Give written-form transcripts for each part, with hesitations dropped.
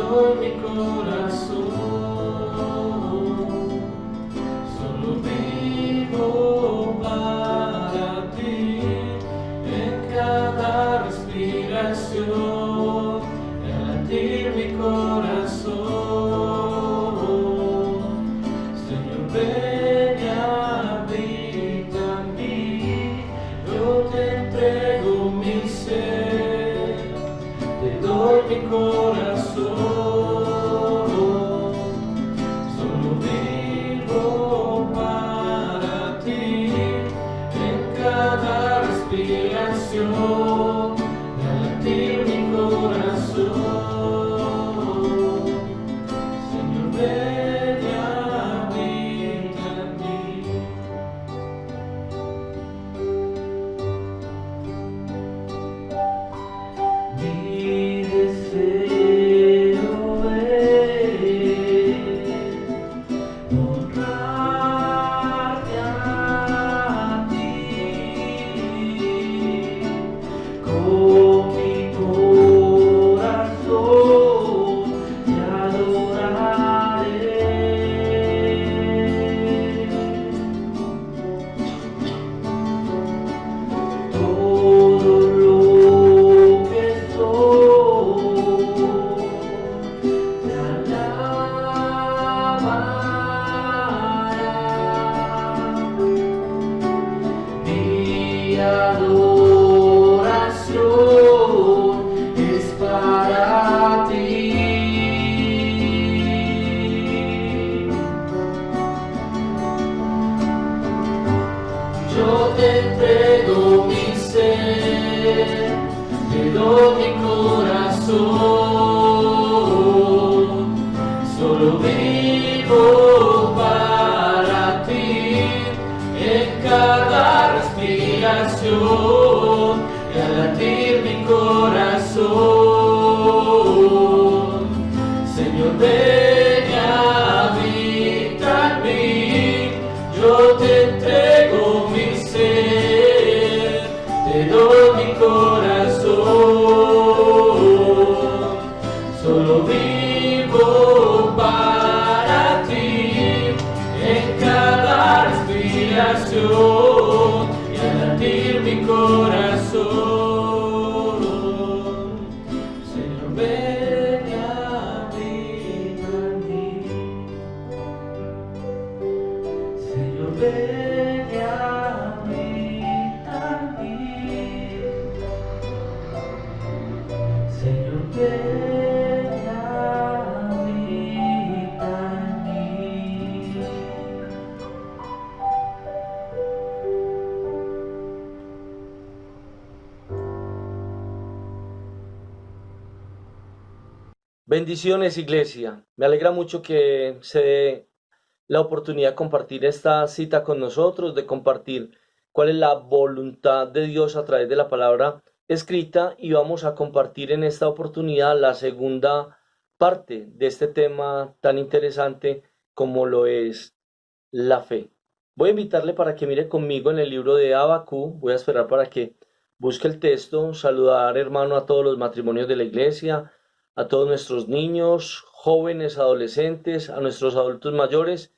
doy mi corazón, solo vivo para ti, en cada respiración, y al latir mi corazón. Señor, ven y habita en mí, yo te entrego mi ser, te doy mi corazón, solo vivo para ti, en cada respiración, y al latir mi corazón. Señor, ven y habita en mí. Mi deseo es honrarte a ti, con mi corazón te adoraré. Todo lo que soy te alabará. Mi adoración es para ti. Yo te entrego mi ser, te doy mi corazón, solo vivo para ti, en cada respiración, y al latir mi corazón. Señor, ven y habita en mí, yo te entrego mi ser, te doy mi corazón, solo vivo para ti, en cada respiración, y al latir mi corazón. Señor, ven y habita en mí. Señor, ven y habita en mí. Señor, ven y habita en mí. Bendiciones, iglesia. Me alegra mucho que se dé la oportunidad de compartir esta cita con nosotros, de compartir cuál es la voluntad de Dios a través de la palabra escrita, y vamos a compartir en esta oportunidad la segunda parte de este tema tan interesante como lo es la fe. Voy a invitarle para que mire conmigo en el libro de Habacuc. Voy a esperar para que busque el texto. Saludar, hermano, a todos los matrimonios de la iglesia, a todos nuestros niños, jóvenes, adolescentes, a nuestros adultos mayores.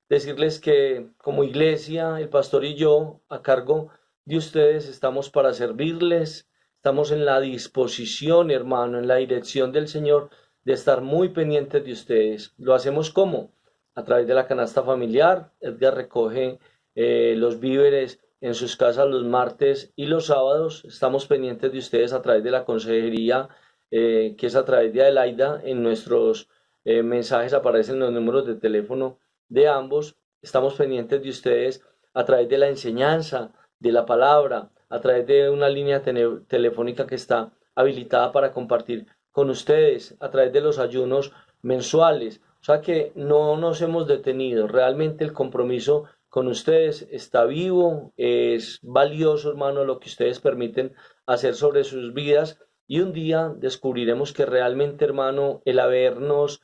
Decirles que como iglesia, el pastor y yo, a cargo de ustedes, estamos para servirles. Estamos en la disposición, hermano, en la dirección del Señor, de estar muy pendientes de ustedes. ¿Lo hacemos cómo? A través de la canasta familiar. Edgar recoge los víveres en sus casas los martes y los sábados. Estamos pendientes de ustedes a través de la consejería, que es a través de Adelaida. En nuestros mensajes aparecen los números de teléfono de ambos. Estamos pendientes de ustedes a través de la enseñanza de la palabra, a través de una línea telefónica que está habilitada para compartir con ustedes, a través de los ayunos mensuales. O sea que no nos hemos detenido. Realmente el compromiso con ustedes está vivo, es valioso, hermano, lo que ustedes permiten hacer sobre sus vidas, y un día descubriremos que realmente, hermano, el habernos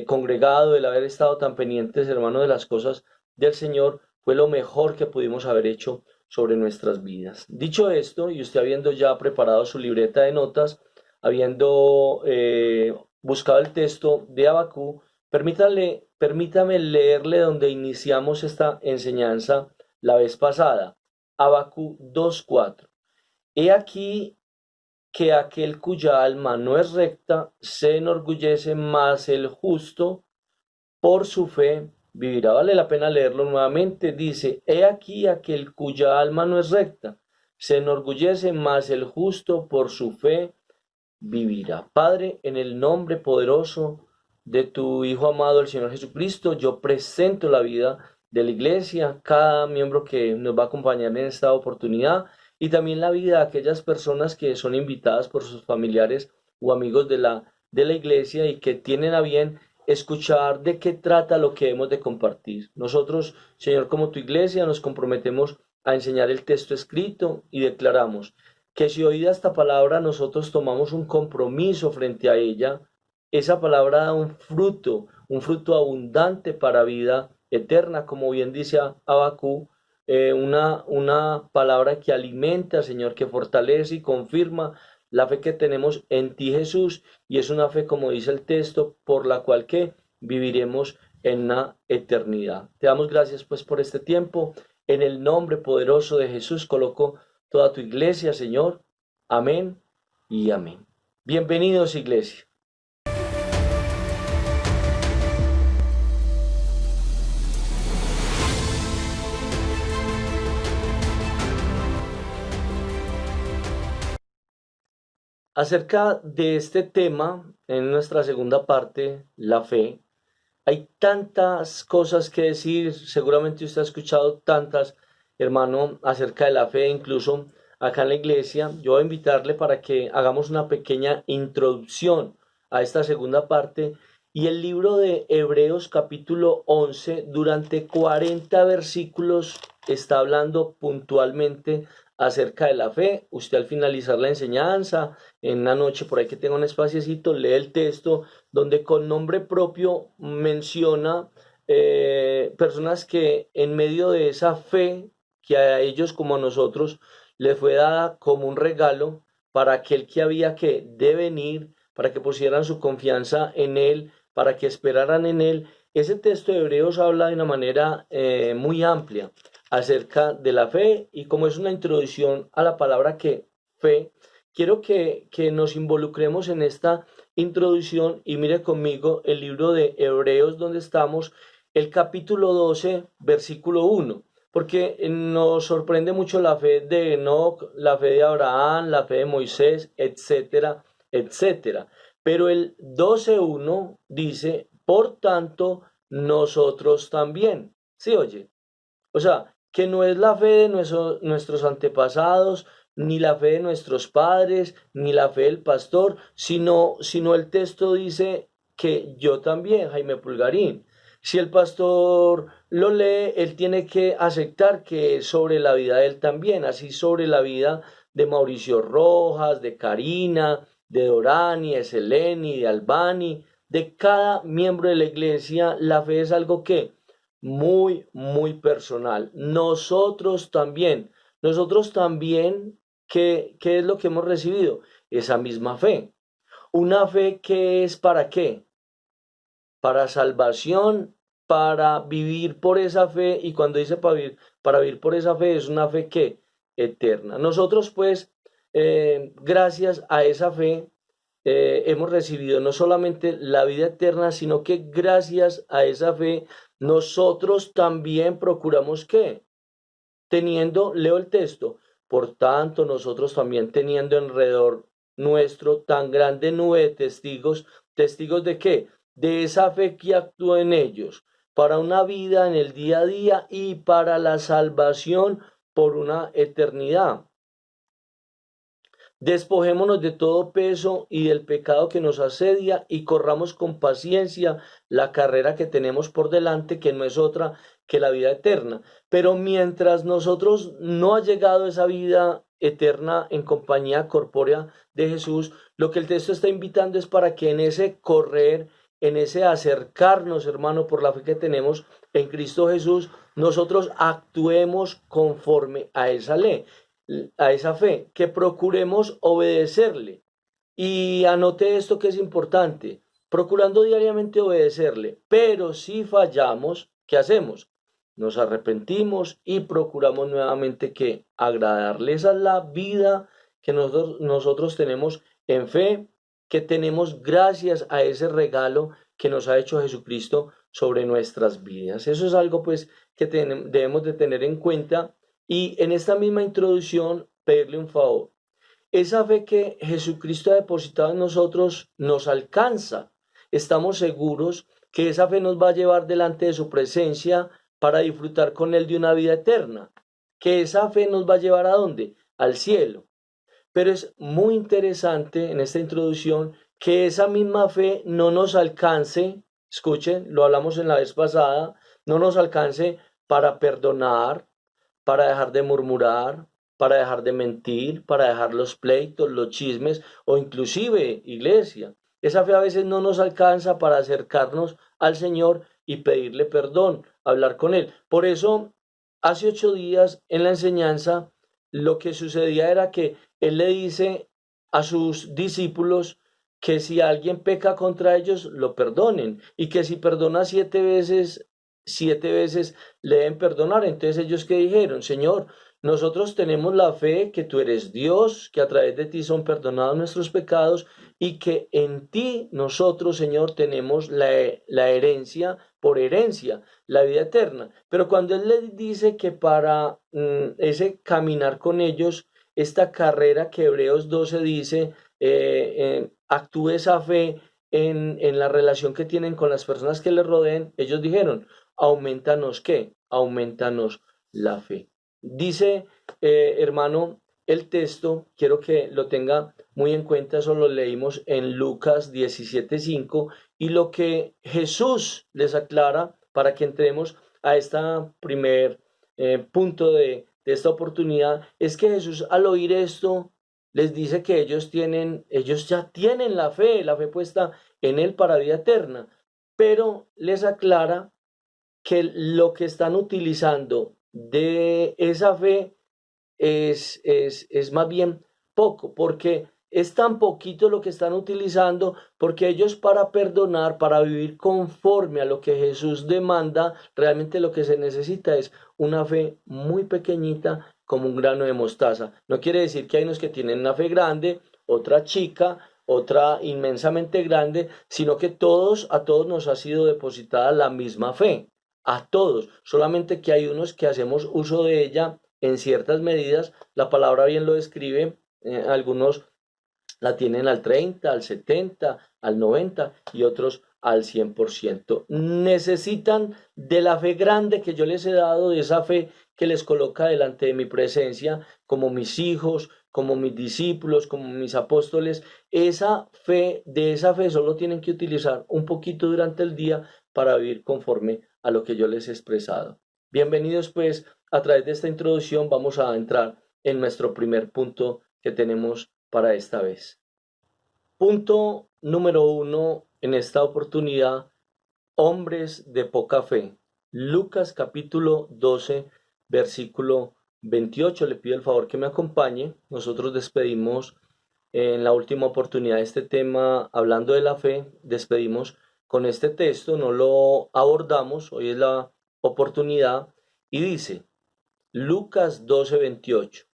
congregado, el haber estado tan pendientes, hermano, de las cosas del Señor, fue lo mejor que pudimos haber hecho sobre nuestras vidas. Dicho esto, y usted habiendo ya preparado su libreta de notas, habiendo buscado el texto de Habacuc, permítame leerle donde iniciamos esta enseñanza la vez pasada. Habacuc 2:4. He aquí que aquel cuya alma no es recta se enorgullece, mas el justo por su fe vivirá. Vale la pena leerlo nuevamente. Dice, he aquí aquel cuya alma no es recta se enorgullece, mas el justo por su fe vivirá. Padre, en el nombre poderoso de tu Hijo amado, el Señor Jesucristo, yo presento la vida de la iglesia, cada miembro que nos va a acompañar en esta oportunidad y también la vida de aquellas personas que son invitadas por sus familiares o amigos de la iglesia y que tienen a bien escuchar de qué trata lo que hemos de compartir. Nosotros, Señor, como tu iglesia, nos comprometemos a enseñar el texto escrito y declaramos que si oída esta palabra nosotros tomamos un compromiso frente a ella, esa palabra da un fruto abundante para vida eterna, como bien dice Habacuc, una palabra que alimenta, Señor, que fortalece y confirma la fe que tenemos en ti, Jesús, y es una fe, como dice el texto, por la cual que viviremos en la eternidad. Te damos gracias pues por este tiempo. En el nombre poderoso de Jesús coloco toda tu iglesia, Señor. Amén y amén. Bienvenidos, iglesia. Acerca de este tema, en nuestra segunda parte, la fe, hay tantas cosas que decir. Seguramente usted ha escuchado tantas, hermano, acerca de la fe, incluso acá en la iglesia. Yo voy a invitarle para que hagamos una pequeña introducción a esta segunda parte. Y el libro de Hebreos capítulo 11, durante 40 versículos, está hablando puntualmente acerca de la fe. Usted al finalizar la enseñanza, en una noche por ahí que tenga un espaciecito, lee el texto donde con nombre propio menciona personas que en medio de esa fe que a ellos como a nosotros le fue dada como un regalo para aquel que había que devenir, para que pusieran su confianza en él, para que esperaran en él. Ese texto de Hebreos habla de una manera muy amplia acerca de la fe, y como es una introducción a la palabra que fe, quiero que nos involucremos en esta introducción y mire conmigo el libro de Hebreos donde estamos, el capítulo 12, versículo 1, porque nos sorprende mucho la fe de Enoc, la fe de Abraham, la fe de Moisés, etcétera, etcétera. Pero el 12:1 dice, por tanto, nosotros también. ¿Sí oye? O sea, que no es la fe de nuestros antepasados, ni la fe de nuestros padres, ni la fe del pastor, sino el texto dice que yo también, Jaime Pulgarín. Si el pastor lo lee, él tiene que aceptar que es sobre la vida de él también, así sobre la vida de Mauricio Rojas, de Karina, de Dorani, de Seleni, de Albani, de cada miembro de la iglesia. La fe es algo que muy, muy personal. Nosotros también, ¿qué es lo que hemos recibido? Esa misma fe. Una fe que es ¿para qué? Para salvación, para vivir por esa fe, y cuando dice para vivir por esa fe, es una fe que eterna. Nosotros pues, gracias a esa fe, hemos recibido no solamente la vida eterna, sino que gracias a esa fe, nosotros también procuramos que, leo el texto, por tanto, nosotros también teniendo alrededor nuestro tan grande nube de testigos, ¿testigos de qué? De esa fe que actúa en ellos, para una vida en el día a día y para la salvación por una eternidad. Despojémonos de todo peso y del pecado que nos asedia y corramos con paciencia la carrera que tenemos por delante, que no es otra que la vida eterna. Pero mientras nosotros no ha llegado esa vida eterna en compañía corpórea de Jesús, lo que el texto está invitando es para que en ese correr, en ese acercarnos, hermano, por la fe que tenemos en Cristo Jesús, nosotros actuemos conforme a esa ley, a esa fe, que procuremos obedecerle. Y anote esto que es importante: procurando diariamente obedecerle. Pero si fallamos, ¿qué hacemos? Nos arrepentimos y procuramos nuevamente que agradarle. Esa es la vida que nosotros tenemos en fe, que tenemos gracias a ese regalo que nos ha hecho Jesucristo sobre nuestras vidas. Eso es algo pues que debemos de tener en cuenta y en esta misma introducción pedirle un favor. Esa fe que Jesucristo ha depositado en nosotros nos alcanza. Estamos seguros que esa fe nos va a llevar delante de su presencia para disfrutar con Él de una vida eterna. Que esa fe nos va a llevar ¿a dónde? Al cielo. Pero es muy interesante en esta introducción que esa misma fe no nos alcance, escuchen, lo hablamos en la vez pasada, no nos alcance para perdonar, para dejar de murmurar, para dejar de mentir, para dejar los pleitos, los chismes o inclusive, iglesia, esa fe a veces no nos alcanza para acercarnos al Señor y pedirle perdón, hablar con Él. Por eso, hace 8 días en la enseñanza, lo que sucedía era que Él le dice a sus discípulos que si alguien peca contra ellos, lo perdonen y que si perdona 7 veces, 7 veces le deben perdonar. Entonces ellos que dijeron, Señor, nosotros tenemos la fe que tú eres Dios, que a través de ti son perdonados nuestros pecados y que en ti nosotros, Señor, tenemos la herencia por herencia, la vida eterna. Pero cuando Él les dice que para ese caminar con ellos, esta carrera que Hebreos 12 dice, actúe esa fe en la relación que tienen con las personas que les rodeen, ellos dijeron, aumentanos ¿qué? Aumentanos la fe. Dice, hermano, el texto, quiero que lo tenga muy en cuenta, eso lo leímos en Lucas 17:5, y lo que Jesús les aclara para que entremos a este primer punto de esta oportunidad, es que Jesús al oír esto les dice que ellos ya tienen la fe puesta en Él para vida eterna, pero les aclara que lo que están utilizando de esa fe es más bien poco, porque es tan poquito lo que están utilizando, porque ellos para perdonar, para vivir conforme a lo que Jesús demanda, realmente lo que se necesita es una fe muy pequeñita como un grano de mostaza. No quiere decir que hay unos que tienen una fe grande, otra chica, otra inmensamente grande, sino que a todos nos ha sido depositada la misma fe, a todos, solamente que hay unos que hacemos uso de ella en ciertas medidas. La palabra bien lo describe, algunos la tienen al 30, al 70, al 90 y otros al 100%. Necesitan de la fe grande que yo les he dado, de esa fe que les coloca delante de mi presencia, como mis hijos, como mis discípulos, como mis apóstoles. De esa fe solo tienen que utilizar un poquito durante el día para vivir conforme a lo que yo les he expresado. Bienvenidos pues, a través de esta introducción vamos a entrar en nuestro primer punto que tenemos para esta vez. Punto número 1 en esta oportunidad, hombres de poca fe. Lucas capítulo 12, versículo 28. Le pido el favor que me acompañe. Nosotros despedimos en la última oportunidad este tema hablando de la fe. Despedimos con este texto, no lo abordamos, hoy es la oportunidad y dice Lucas 12, 28.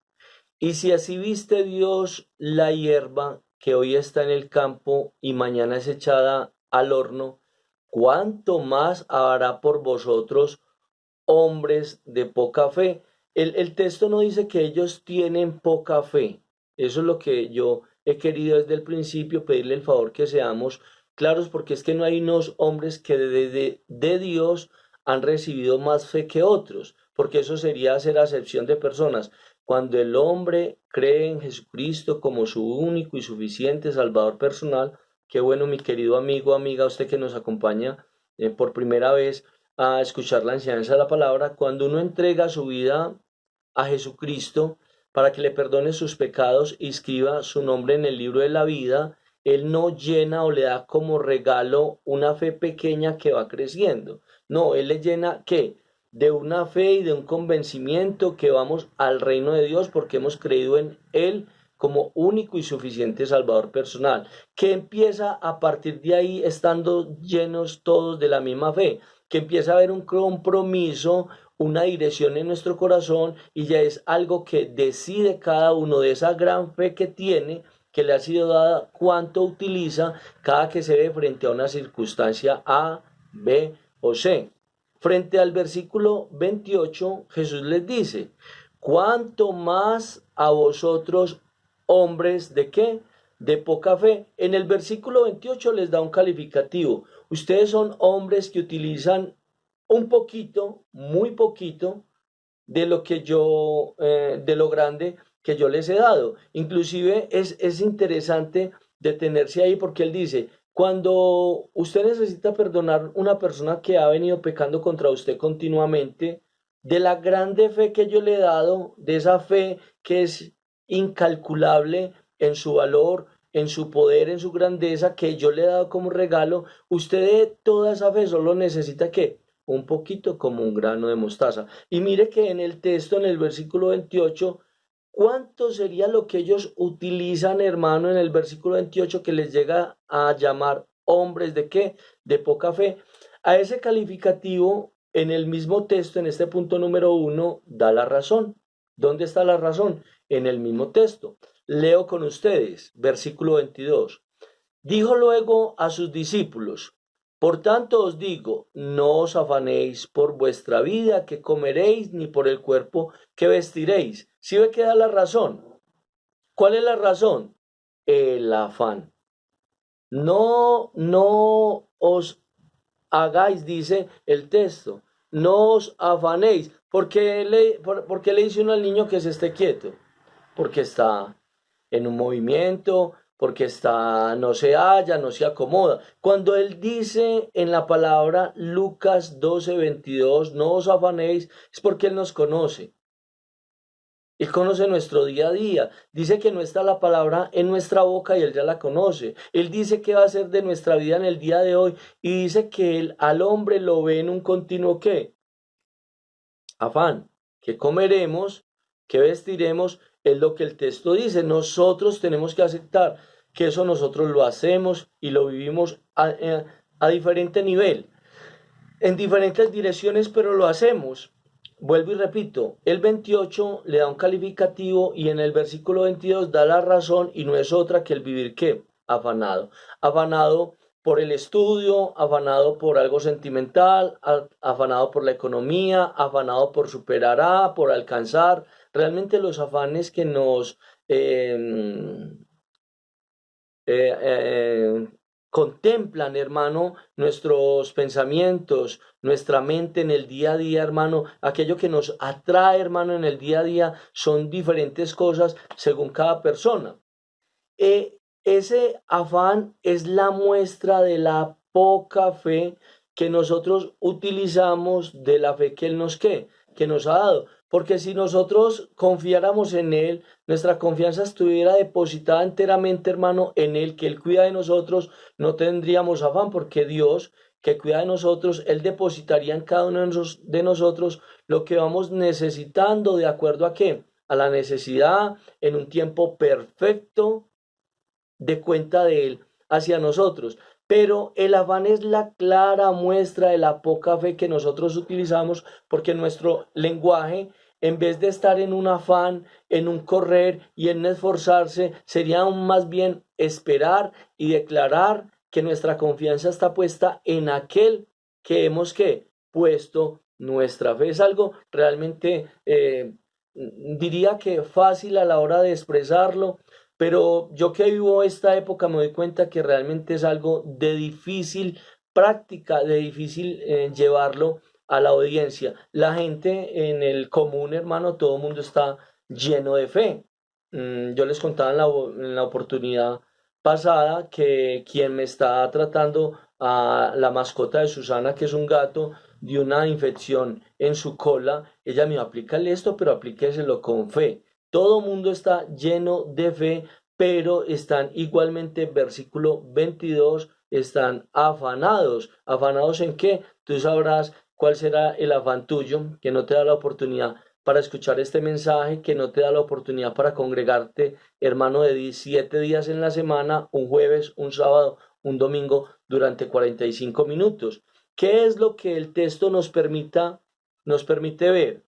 Y si así viste Dios la hierba que hoy está en el campo y mañana es echada al horno, ¿cuánto más hará por vosotros, hombres de poca fe? El texto no dice que ellos tienen poca fe. Eso es lo que yo he querido desde el principio, pedirle el favor que seamos claros, porque es que no hay unos hombres que de Dios han recibido más fe que otros, porque eso sería hacer acepción de personas. Cuando el hombre cree en Jesucristo como su único y suficiente Salvador personal, qué bueno, mi querido amigo, amiga, usted que nos acompaña por primera vez a escuchar la enseñanza de la palabra, cuando uno entrega su vida a Jesucristo para que le perdone sus pecados y escriba su nombre en el libro de la vida, Él no llena o le da como regalo una fe pequeña que va creciendo. No, Él le llena, ¿qué? De una fe y de un convencimiento que vamos al reino de Dios porque hemos creído en Él como único y suficiente Salvador personal, que empieza a partir de ahí estando llenos todos de la misma fe, que empieza a haber un compromiso, una dirección en nuestro corazón y ya es algo que decide cada uno de esa gran fe que tiene, que le ha sido dada, cuánto utiliza cada que se ve frente a una circunstancia A, B o C. Frente al versículo 28, Jesús les dice, cuánto más a vosotros, hombres de qué, de poca fe. En el versículo 28 les da un calificativo. Ustedes son hombres que utilizan un poquito, muy poquito, de lo que yo, de lo grande que yo les he dado. Inclusive es interesante detenerse ahí porque él dice, cuando usted necesita perdonar una persona que ha venido pecando contra usted continuamente, de la grande fe que yo le he dado, de esa fe que es incalculable en su valor, en su poder, en su grandeza, que yo le he dado como regalo, usted de toda esa fe solo necesita que un poquito como un grano de mostaza. Y mire que en el texto, en el versículo 28, ¿cuánto sería lo que ellos utilizan, hermano, en el versículo 28 que les llega a llamar hombres de qué? De poca fe. A ese calificativo, en el mismo texto, en este punto número 1, da la razón. ¿Dónde está la razón? En el mismo texto. Leo con ustedes, versículo 22. Dijo luego a sus discípulos, por tanto os digo, no os afanéis por vuestra vida que comeréis, ni por el cuerpo que vestiréis. ¿Sí ve que da la razón? ¿Cuál es la razón? El afán. No os hagáis, dice el texto, no os afanéis. ¿Por qué le dice uno al niño que se esté quieto? Porque está en un movimiento, porque está, no se halla, no se acomoda. Cuando él dice en la palabra Lucas 12:22, no os afanéis, es porque él nos conoce. Él conoce nuestro día a día. Dice que no está la palabra en nuestra boca y él ya la conoce. Él dice qué va a hacer de nuestra vida en el día de hoy y dice que él al hombre lo ve en un continuo ¿qué? Afán. ¿Qué comeremos? ¿Qué vestiremos? Es lo que el texto dice. Nosotros tenemos que aceptar que eso nosotros lo hacemos y lo vivimos a diferente nivel, en diferentes direcciones, pero lo hacemos. Vuelvo y repito, el 28 le da un calificativo y en el versículo 22 da la razón y no es otra que el vivir ¿qué? Afanado. Afanado por el estudio, afanado por algo sentimental, afanado por la economía, afanado por superar por alcanzar. Realmente los afanes que nos contemplan, hermano, nuestros pensamientos, nuestra mente en el día a día, hermano, aquello que nos atrae, hermano, en el día a día, son diferentes cosas según cada persona. Ese afán es la muestra de la poca fe que nosotros utilizamos, de la fe que Él que nos ha dado. Porque si nosotros confiáramos en Él, nuestra confianza estuviera depositada enteramente, hermano, en Él, que Él cuida de nosotros, no tendríamos afán, porque Dios, que cuida de nosotros, Él depositaría en cada uno de nosotros lo que vamos necesitando, de acuerdo a qué, a la necesidad, en un tiempo perfecto, de cuenta de Él hacia nosotros. Pero el afán es la clara muestra de la poca fe que nosotros utilizamos, porque nuestro lenguaje, en vez de estar en un afán, en un correr y en esforzarse, sería aún más bien esperar y declarar que nuestra confianza está puesta en aquel que hemos puesto nuestra fe. Es algo realmente, diría que fácil a la hora de expresarlo, pero yo que vivo esta época me doy cuenta que realmente es algo de difícil práctica, de difícil llevarlo a la audiencia. La gente en el común, hermano, todo el mundo está lleno de fe. Yo les contaba en la oportunidad pasada que quien me está tratando, a la mascota de Susana, que es un gato, de una infección en su cola, ella me dijo, aplícale esto, pero aplíqueselo con fe. Todo mundo está lleno de fe, pero están igualmente, versículo 22, están afanados. ¿Afanados en qué? Tú sabrás cuál será el afán tuyo, que no te da la oportunidad para escuchar este mensaje, que no te da la oportunidad para congregarte, hermano, de 7 días en la semana, un jueves, un sábado, un domingo, durante 45 minutos. ¿Qué es lo que el texto nos permite ver?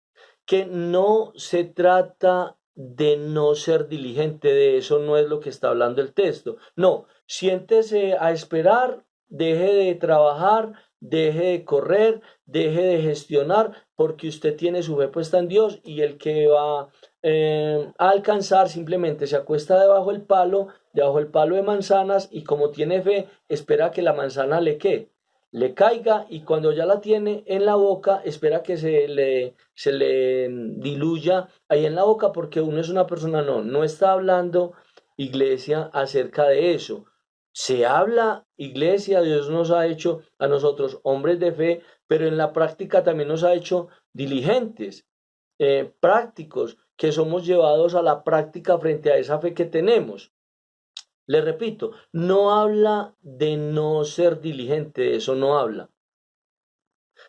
Que no se trata de no ser diligente, de eso no es lo que está hablando el texto. No, siéntese a esperar, deje de trabajar, deje de correr, deje de gestionar, porque usted tiene su fe puesta en Dios y el que va a alcanzar simplemente se acuesta debajo del palo de manzanas y como tiene fe, espera que la manzana le caiga y cuando ya la tiene en la boca, espera que se le diluya ahí en la boca porque uno es una persona, no está hablando iglesia acerca de eso. Se habla, iglesia, Dios nos ha hecho a nosotros hombres de fe, pero en la práctica también nos ha hecho diligentes, prácticos, que somos llevados a la práctica frente a esa fe que tenemos. Le repito, no habla de no ser diligente, de eso no habla,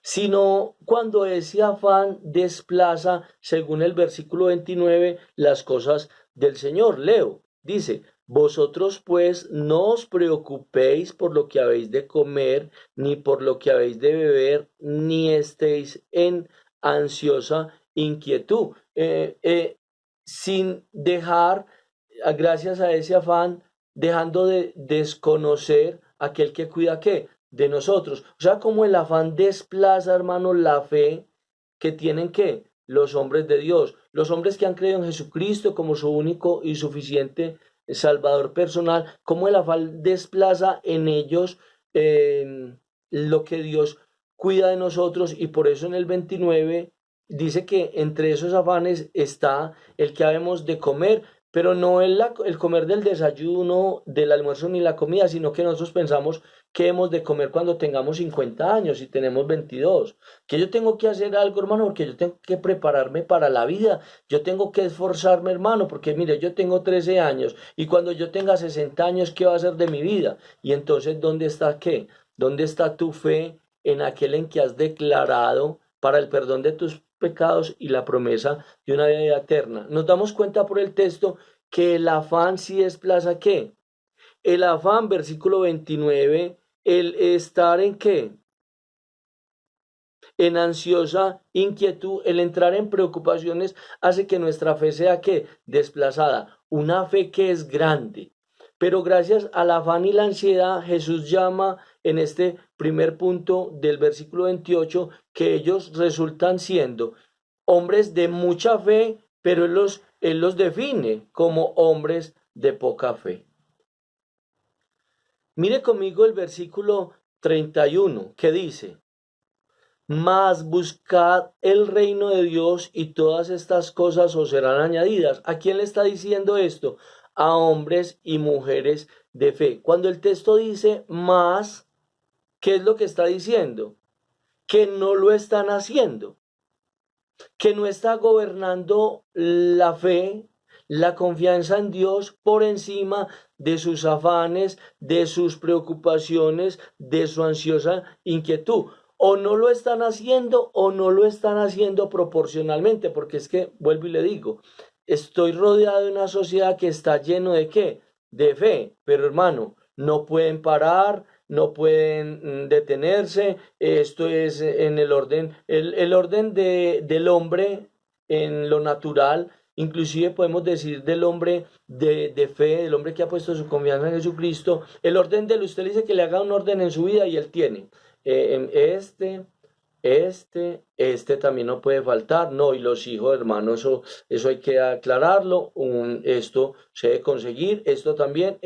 sino cuando ese afán desplaza, según el versículo 29, las cosas del Señor. Leo, dice, vosotros pues no os preocupéis por lo que habéis de comer, ni por lo que habéis de beber, ni estéis en ansiosa inquietud, sin dejar, gracias a ese afán, dejando de desconocer aquel que cuida qué de nosotros. O sea, como el afán desplaza, hermano, la fe que tienen que los hombres de Dios, los hombres que han creído en Jesucristo como su único y suficiente Salvador personal, como el afán desplaza en ellos lo que Dios cuida de nosotros y por eso en el 29 dice que entre esos afanes está el que habemos de comer, pero no el comer del desayuno, del almuerzo ni la comida, sino que nosotros pensamos que hemos de comer cuando tengamos 50 años y tenemos 22. Que yo tengo que hacer algo, hermano, porque yo tengo que prepararme para la vida. Yo tengo que esforzarme, hermano, porque mire, yo tengo 13 años y cuando yo tenga 60 años, ¿qué va a ser de mi vida? Y entonces, ¿dónde está qué? ¿Dónde está tu fe en aquel en que has declarado para el perdón de tus pecados y la promesa de una vida eterna? Nos damos cuenta por el texto que el afán sí desplaza ¿qué? El afán, versículo 29, el estar en qué? En ansiosa inquietud, el entrar en preocupaciones hace que nuestra fe sea ¿qué? Desplazada. Una fe que es grande. Pero gracias al afán y la ansiedad, Jesús llama en este primer punto del versículo 28 que ellos resultan siendo hombres de mucha fe, pero él los define como hombres de poca fe. Mire conmigo el versículo 31 que dice, mas buscad el reino de Dios y todas estas cosas os serán añadidas. ¿A quién le está diciendo esto? A hombres y mujeres de fe. Cuando el texto dice más, ¿qué es lo que está diciendo? Que no lo están haciendo, que no está gobernando la fe, la confianza en Dios por encima de sus afanes, de sus preocupaciones, de su ansiosa inquietud. O no lo están haciendo o no lo están haciendo proporcionalmente, porque es que, vuelvo y le digo, estoy rodeado de una sociedad que está lleno de ¿qué? De fe, pero hermano, no pueden parar, no pueden detenerse, esto es en el orden, el orden del hombre en lo natural, inclusive podemos decir del hombre de fe, del hombre que ha puesto su confianza en Jesucristo, el orden de él, usted le dice que le haga un orden en su vida y él tiene, este también no puede faltar, no, y los hijos, hermano, eso hay que aclararlo, esto se debe conseguir, esto también,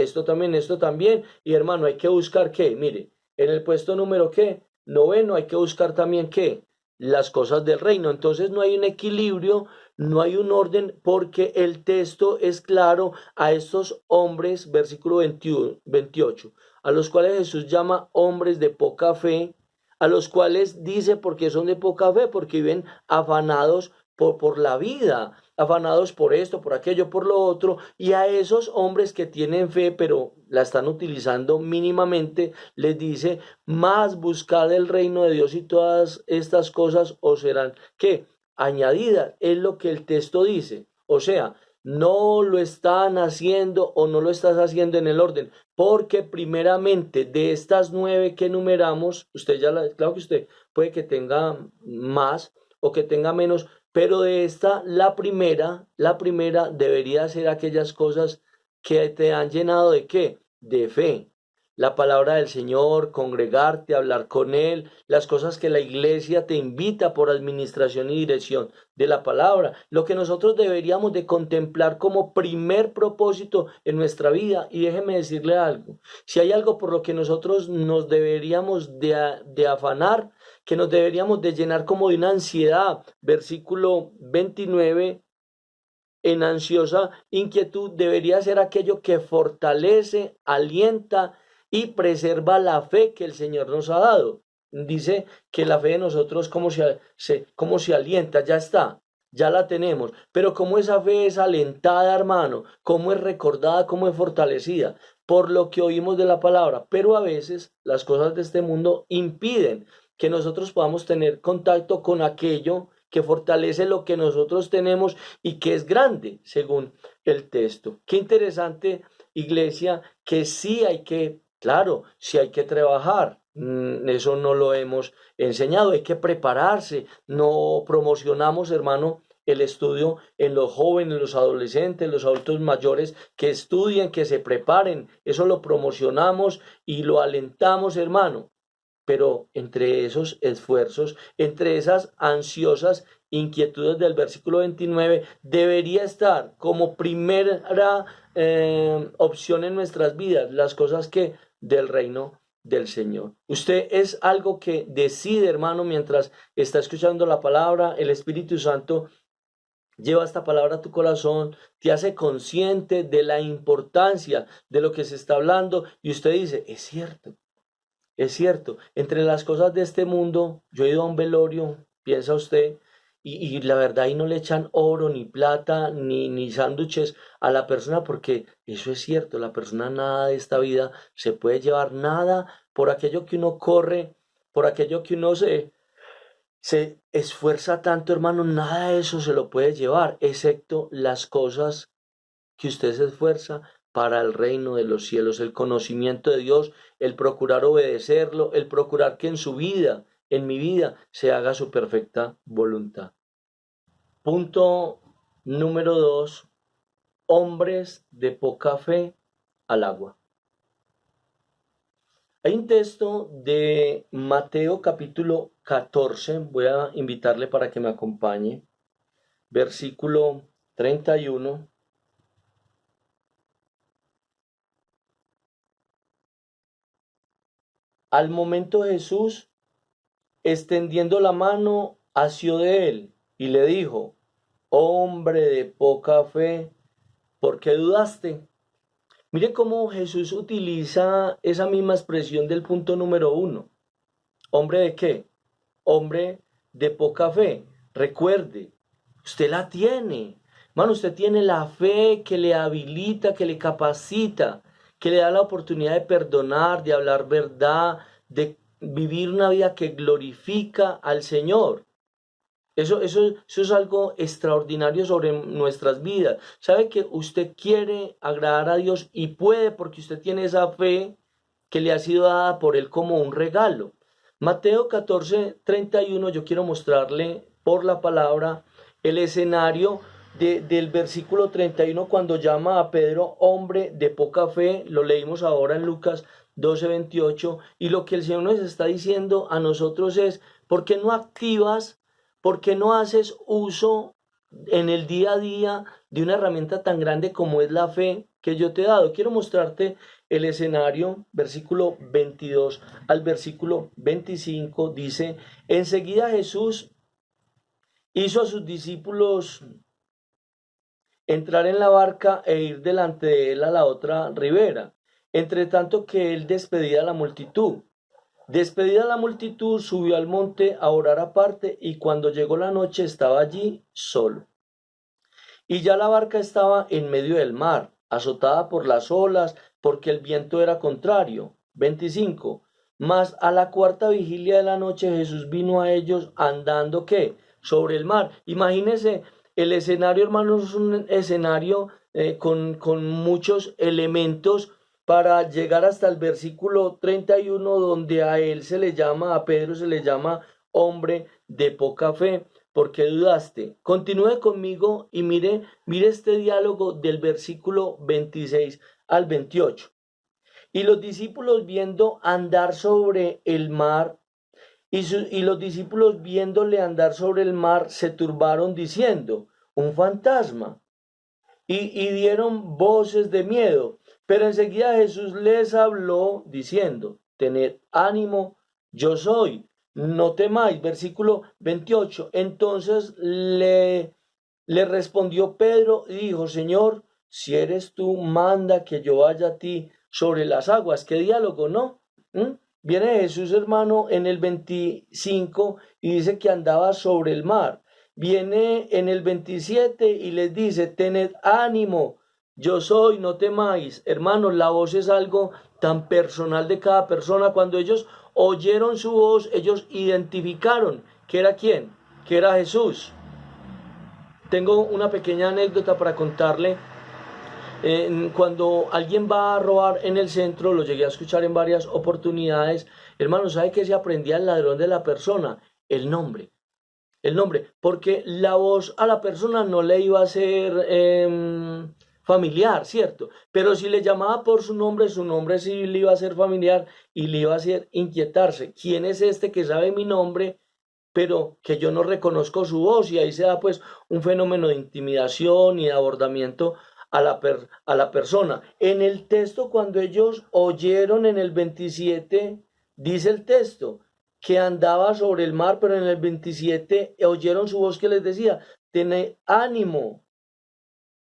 y hermano, hay que buscar qué, mire, en el puesto número qué, noveno, hay que buscar también qué, las cosas del reino, entonces no hay un equilibrio, no hay un orden, porque el texto es claro a estos hombres, versículo 21, 28, a los cuales Jesús llama hombres de poca fe, a los cuales dice porque son de poca fe, porque viven afanados por la vida, afanados por esto, por aquello, por lo otro, y a esos hombres que tienen fe, pero la están utilizando mínimamente, les dice, más buscad el reino de Dios y todas estas cosas os serán, ¿qué? añadidas, es lo que el texto dice. O sea, no lo están haciendo o no lo estás haciendo en el orden, porque primeramente de estas 9 que enumeramos, claro que usted puede que tenga más o que tenga menos, pero de esta, la primera debería ser aquellas cosas que te han llenado de ¿qué? De fe. La palabra del Señor, congregarte, hablar con Él, las cosas que la iglesia te invita por administración y dirección de la palabra, lo que nosotros deberíamos de contemplar como primer propósito en nuestra vida. Y déjeme decirle algo, si hay algo por lo que nosotros nos deberíamos de afanar, que nos deberíamos de llenar como de una ansiedad, versículo 29, en ansiosa inquietud debería ser aquello que fortalece, alienta y preserva la fe que el Señor nos ha dado. Dice que la fe de nosotros como se alienta, ya está, ya la tenemos, pero como esa fe es alentada, hermano, cómo es recordada, cómo es fortalecida por lo que oímos de la palabra, pero a veces las cosas de este mundo impiden que nosotros podamos tener contacto con aquello que fortalece lo que nosotros tenemos y que es grande, según el texto. Qué interesante, iglesia, que sí hay que, claro, sí hay que trabajar. Eso no lo hemos enseñado, hay que prepararse. No promocionamos, hermano, el estudio en los jóvenes, los adolescentes, los adultos mayores, que estudien, que se preparen. Eso lo promocionamos y lo alentamos, hermano. Pero entre esos esfuerzos, entre esas ansiosas inquietudes del versículo 29, debería estar como primera opción en nuestras vidas las cosas que del reino del Señor. Usted es algo que decide, hermano, mientras está escuchando la palabra, el Espíritu Santo lleva esta palabra a tu corazón, te hace consciente de la importancia de lo que se está hablando y usted dice, es cierto. Es cierto, entre las cosas de este mundo, yo he ido a un velorio, piensa usted, y la verdad ahí no le echan oro, ni plata, ni sándwiches a la persona, porque eso es cierto, la persona nada de esta vida se puede llevar, nada por aquello que uno corre, por aquello que uno se esfuerza tanto, hermano, nada de eso se lo puede llevar, excepto las cosas que usted se esfuerza para el reino de los cielos, el conocimiento de Dios, el procurar obedecerlo, el procurar que en su vida, en mi vida, se haga su perfecta voluntad. Punto número 2, hombres de poca fe al agua. Hay un texto de Mateo capítulo 14, voy a invitarle para que me acompañe, versículo 31. Al momento Jesús, extendiendo la mano, asió de él y le dijo, hombre de poca fe, ¿por qué dudaste? Mire cómo Jesús utiliza esa misma expresión del punto número 1. ¿Hombre de qué? Hombre de poca fe. Recuerde, usted la tiene. Hermano, usted tiene la fe que le habilita, que le capacita, que le da la oportunidad de perdonar, de hablar verdad, de vivir una vida que glorifica al Señor. Eso es algo extraordinario sobre nuestras vidas. Sabe que usted quiere agradar a Dios y puede porque usted tiene esa fe que le ha sido dada por Él como un regalo. Mateo 14:31, yo quiero mostrarle por la palabra el escenario del versículo 31 cuando llama a Pedro hombre de poca fe. Lo leímos ahora en Lucas 12:28 y lo que el Señor nos está diciendo a nosotros es, ¿por qué no activas? ¿Por qué no haces uso en el día a día de una herramienta tan grande como es la fe que yo te he dado? Quiero mostrarte el escenario, versículo 22 al versículo 25, dice, enseguida Jesús hizo a sus discípulos entrar en la barca e ir delante de él a la otra ribera, entre tanto que él despedía a la multitud. Despedida la multitud, subió al monte a orar aparte, y cuando llegó la noche estaba allí solo. Y ya la barca estaba en medio del mar, azotada por las olas, porque el viento era contrario. 25. Mas a la cuarta vigilia de la noche Jesús vino a ellos andando, ¿qué? sobre el mar. Imagínense, el escenario, hermanos, es un escenario con muchos elementos para llegar hasta el versículo 31, donde a él se le llama, a Pedro se le llama hombre de poca fe. ¿Por qué dudaste? Continúe conmigo y mire este diálogo del versículo 26 al 28. Y los discípulos viendo andar sobre el mar, y los discípulos viéndole andar sobre el mar, se turbaron diciendo, un fantasma, y dieron voces de miedo. Pero enseguida Jesús les habló diciendo, tened ánimo, yo soy, no temáis. Versículo 28. Entonces le respondió Pedro y dijo, Señor, si eres tú, manda que yo vaya a ti sobre las aguas. Qué diálogo, ¿no? Viene Jesús, hermano, en el 25 y dice que andaba sobre el mar. Viene en el 27 y les dice, tened ánimo, yo soy, no temáis. Hermanos, la voz es algo tan personal de cada persona. Cuando ellos oyeron su voz, ellos identificaron que era quién, que era Jesús. Tengo una pequeña anécdota para contarle. Cuando alguien va a robar en el centro, lo llegué a escuchar en varias oportunidades, hermano, ¿sabe qué se aprendía el ladrón de la persona? El nombre, porque la voz a la persona no le iba a ser familiar, ¿cierto? Pero si le llamaba por su nombre sí le iba a ser familiar y le iba a hacer inquietarse. ¿Quién es este que sabe mi nombre, pero que yo no reconozco su voz? Y ahí se da pues un fenómeno de intimidación y de abordamiento a la persona. En el texto, cuando ellos oyeron en el 27, dice el texto que andaba sobre el mar, pero en el 27 oyeron su voz que les decía, tened ánimo,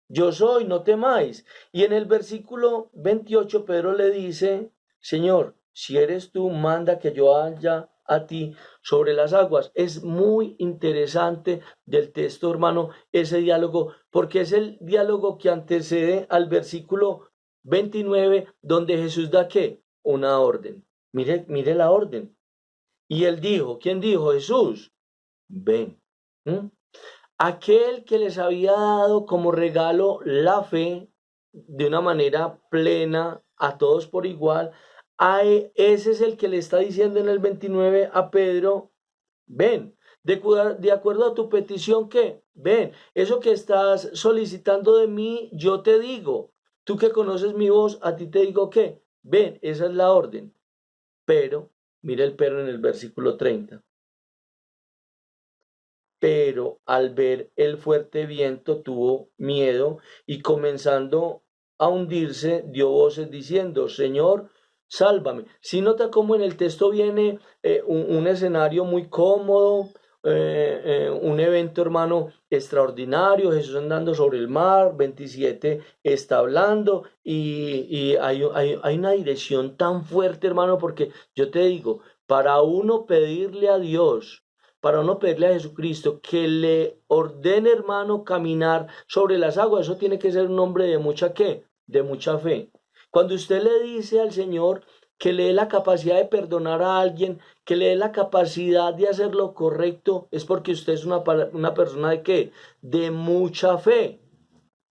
yo soy, no temáis. Y en el versículo 28 Pedro le dice, Señor, si eres tú, manda que yo vaya a ti sobre las aguas. Es muy interesante del texto, hermano, ese diálogo, porque es el diálogo que antecede al versículo 29, donde Jesús da ¿qué? Una orden. Mire la orden. Y él dijo, ¿quién dijo? Jesús, ven. Aquel que les había dado como regalo la fe de una manera plena a todos por igual, ese es el que le está diciendo en el 29 a Pedro, ven, de acuerdo a tu petición, ¿qué? Ven, eso que estás solicitando de mí, yo te digo, tú que conoces mi voz, a ti te digo ¿qué? Ven, esa es la orden. Pero, mira el pero en el versículo 30. Pero al ver el fuerte viento tuvo miedo y comenzando a hundirse dio voces diciendo, Señor, sálvame. Si nota cómo en el texto viene un escenario muy cómodo, un evento, hermano, extraordinario, Jesús andando sobre el mar, 27 está hablando y hay una dirección tan fuerte, hermano, porque yo te digo, para uno pedirle a Dios, para uno pedirle a Jesucristo que le ordene, hermano, caminar sobre las aguas, eso tiene que ser un hombre de mucha ¿qué? De mucha fe. Cuando usted le dice al Señor que le dé la capacidad de perdonar a alguien, que le dé la capacidad de hacer lo correcto, es porque usted es una persona de ¿qué? De mucha fe,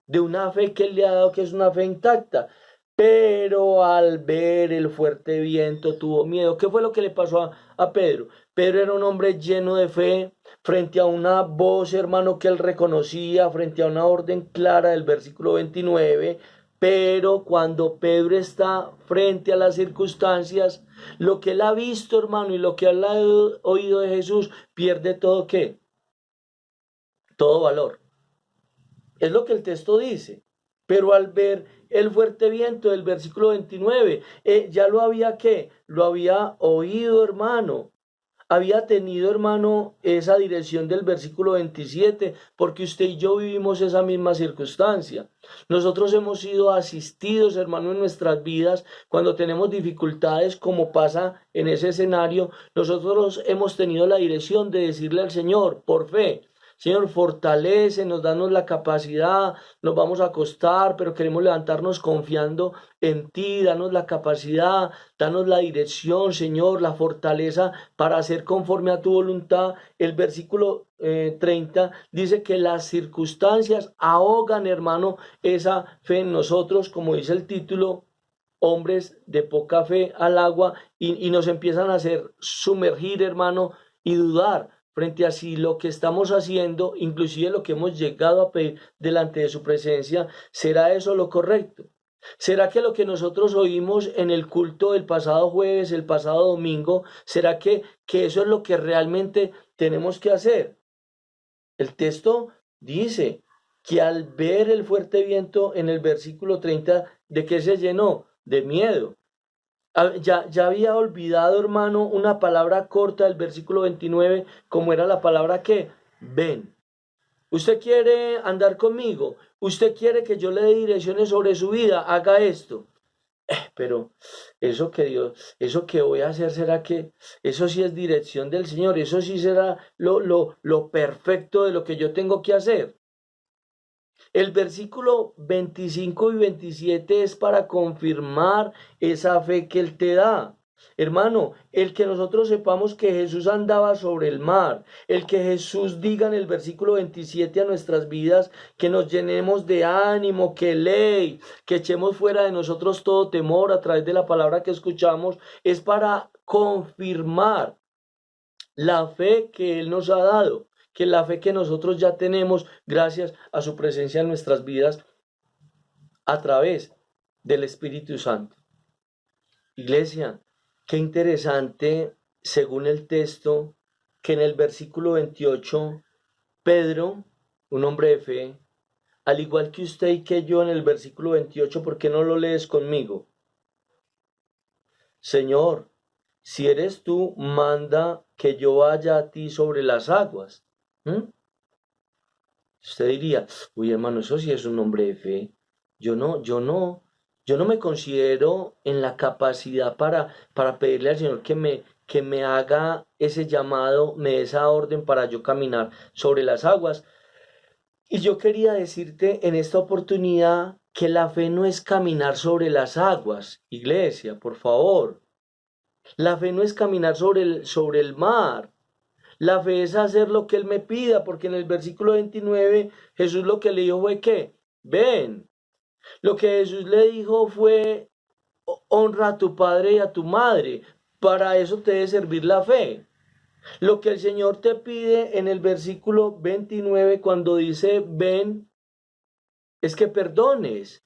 de una fe que Él le ha dado, que es una fe intacta. Pero al ver el fuerte viento tuvo miedo. ¿Qué fue lo que le pasó a Pedro? Pedro era un hombre lleno de fe, frente a una voz, hermano, que él reconocía, frente a una orden clara del versículo 29. Pero cuando Pedro está frente a las circunstancias, lo que él ha visto, hermano, y lo que él ha oído de Jesús, pierde todo ¿qué? Todo valor. Es lo que el texto dice. Pero al ver el fuerte viento del versículo 29, ya lo había ¿qué? Lo había oído, hermano. Había tenido, hermano, esa dirección del versículo 27, porque usted y yo vivimos esa misma circunstancia. Nosotros hemos sido asistidos, hermano, en nuestras vidas cuando tenemos dificultades, como pasa en ese escenario. Nosotros hemos tenido la dirección de decirle al Señor, por fe, Señor, fortalécenos, danos la capacidad, nos vamos a acostar, pero queremos levantarnos confiando en ti, danos la capacidad, danos la dirección, Señor, la fortaleza para hacer conforme a tu voluntad. El versículo 30 dice que las circunstancias ahogan, hermano, esa fe en nosotros, como dice el título, hombres de poca fe al agua, y nos empiezan a hacer sumergir, hermano, y dudar frente a si lo que estamos haciendo, inclusive lo que hemos llegado a pedir delante de su presencia, ¿será eso lo correcto? ¿Será que lo que nosotros oímos en el culto del pasado jueves, el pasado domingo, será que eso es lo que realmente tenemos que hacer? El texto dice que al ver el fuerte viento en el versículo 30, ¿de qué se llenó? De miedo. Ya había olvidado, hermano, una palabra corta del versículo 29, como era la palabra que, ven. Usted quiere andar conmigo, usted quiere que yo le dé direcciones sobre su vida, haga esto. Pero eso que voy a hacer, ¿será que eso sí es dirección del Señor? ¿Eso sí será lo perfecto de lo que yo tengo que hacer? El versículo 25 y 27 es para confirmar esa fe que Él te da. Hermano, el que nosotros sepamos que Jesús andaba sobre el mar, el que Jesús diga en el versículo 27 a nuestras vidas que nos llenemos de ánimo, que ley, que echemos fuera de nosotros todo temor a través de la palabra que escuchamos, es para confirmar la fe que Él nos ha dado, que la fe que nosotros ya tenemos gracias a su presencia en nuestras vidas a través del Espíritu Santo. Iglesia, qué interesante, según el texto, que en el versículo 28, Pedro, un hombre de fe, al igual que usted y que yo en el versículo 28, ¿por qué no lo lees conmigo? Señor, si eres tú, manda que yo vaya a ti sobre las aguas. Usted diría, uy, hermano, eso sí es un hombre de fe. Yo no me considero en la capacidad para pedirle al Señor que me haga ese llamado, me dé esa orden para yo caminar sobre las aguas. Y yo quería decirte en esta oportunidad que la fe no es caminar sobre las aguas, iglesia, por favor. La fe no es caminar sobre el mar. La fe es hacer lo que Él me pida, porque en el versículo 29 Jesús lo que le dijo fue que, ven. Lo que Jesús le dijo fue, honra a tu padre y a tu madre. Para eso te debe servir la fe. Lo que el Señor te pide en el versículo 29 cuando dice, ven, es que perdones.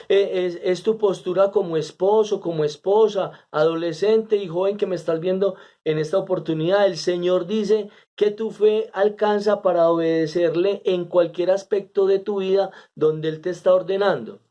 Es tu postura como esposo, como esposa, adolescente y joven que me estás viendo en esta oportunidad. El Señor dice que tu fe alcanza para obedecerle en cualquier aspecto de tu vida donde Él te está ordenando,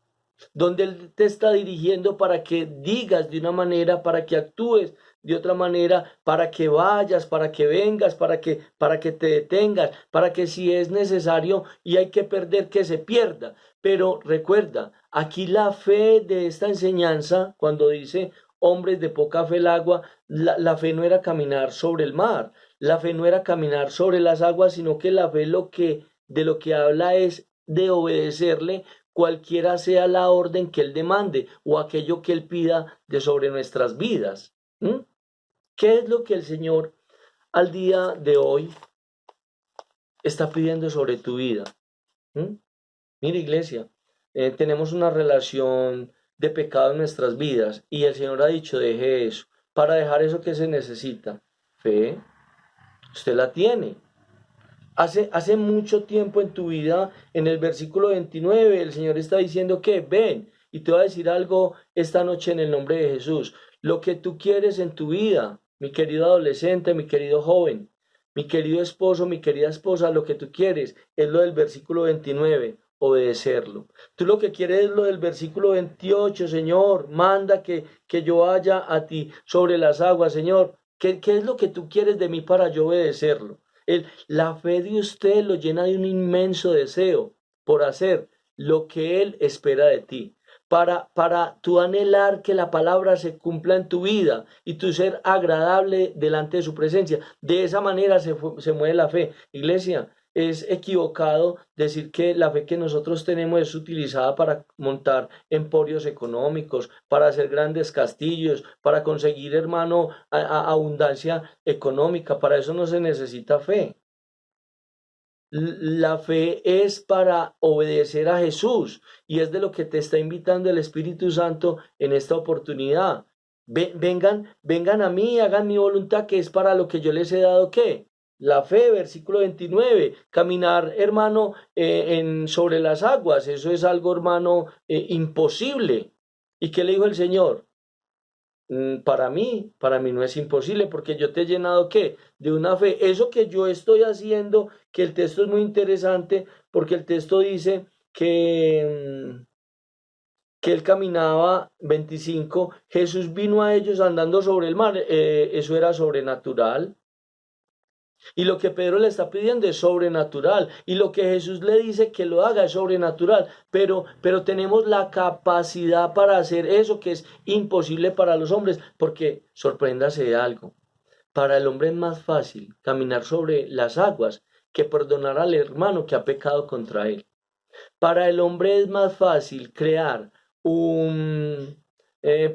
donde Él te está dirigiendo para que digas de una manera, para que actúes de otra manera, para que vayas, para que vengas, para que te detengas, para que si es necesario y hay que perder, que se pierda. Pero recuerda, aquí la fe de esta enseñanza, cuando dice hombres de poca fe el agua, la fe no era caminar sobre el mar, la fe no era caminar sobre las aguas, sino que la fe de lo que habla es de obedecerle cualquiera sea la orden que Él demande o aquello que Él pida de sobre nuestras vidas. ¿Qué es lo que el Señor al día de hoy está pidiendo sobre tu vida? Mira, iglesia, tenemos una relación de pecado en nuestras vidas y el Señor ha dicho, deje eso. Para dejar eso, ¿qué se necesita? Fe. Usted la tiene. Hace mucho tiempo en tu vida, en el versículo 29, el Señor está diciendo que ven, y te voy a decir algo esta noche en el nombre de Jesús. Lo que tú quieres en tu vida, mi querido adolescente, mi querido joven, mi querido esposo, mi querida esposa, lo que tú quieres es lo del versículo 29, obedecerlo. Tú lo que quieres es lo del versículo 28, Señor, manda que yo vaya a ti sobre las aguas, Señor. ¿Qué es lo que tú quieres de mí para yo obedecerlo? La fe de usted lo llena de un inmenso deseo por hacer lo que Él espera de ti. para tú anhelar que la palabra se cumpla en tu vida y tú ser agradable delante de su presencia. De esa manera se mueve la fe. Iglesia, es equivocado decir que la fe que nosotros tenemos es utilizada para montar emporios económicos, para hacer grandes castillos, para conseguir, hermano, abundancia económica. Para eso no se necesita fe. La fe es para obedecer a Jesús y es de lo que te está invitando el Espíritu Santo en esta oportunidad. Vengan a mí, hagan mi voluntad, que es para lo que yo les he dado, ¿qué? La fe, versículo 29, caminar, hermano, sobre las aguas, eso es algo, hermano, imposible. ¿Y qué le dijo el Señor? Para mí no es imposible, porque yo te he llenado, ¿qué? De una fe. Eso que yo estoy haciendo, que el texto es muy interesante, porque el texto dice que él caminaba, 25, Jesús vino a ellos andando sobre el mar, eso era sobrenatural. Y lo que Pedro le está pidiendo es sobrenatural. Y lo que Jesús le dice que lo haga es sobrenatural. Pero tenemos la capacidad para hacer eso que es imposible para los hombres. Porque, sorpréndase de algo, para el hombre es más fácil caminar sobre las aguas que perdonar al hermano que ha pecado contra él. Para el hombre es más fácil crear un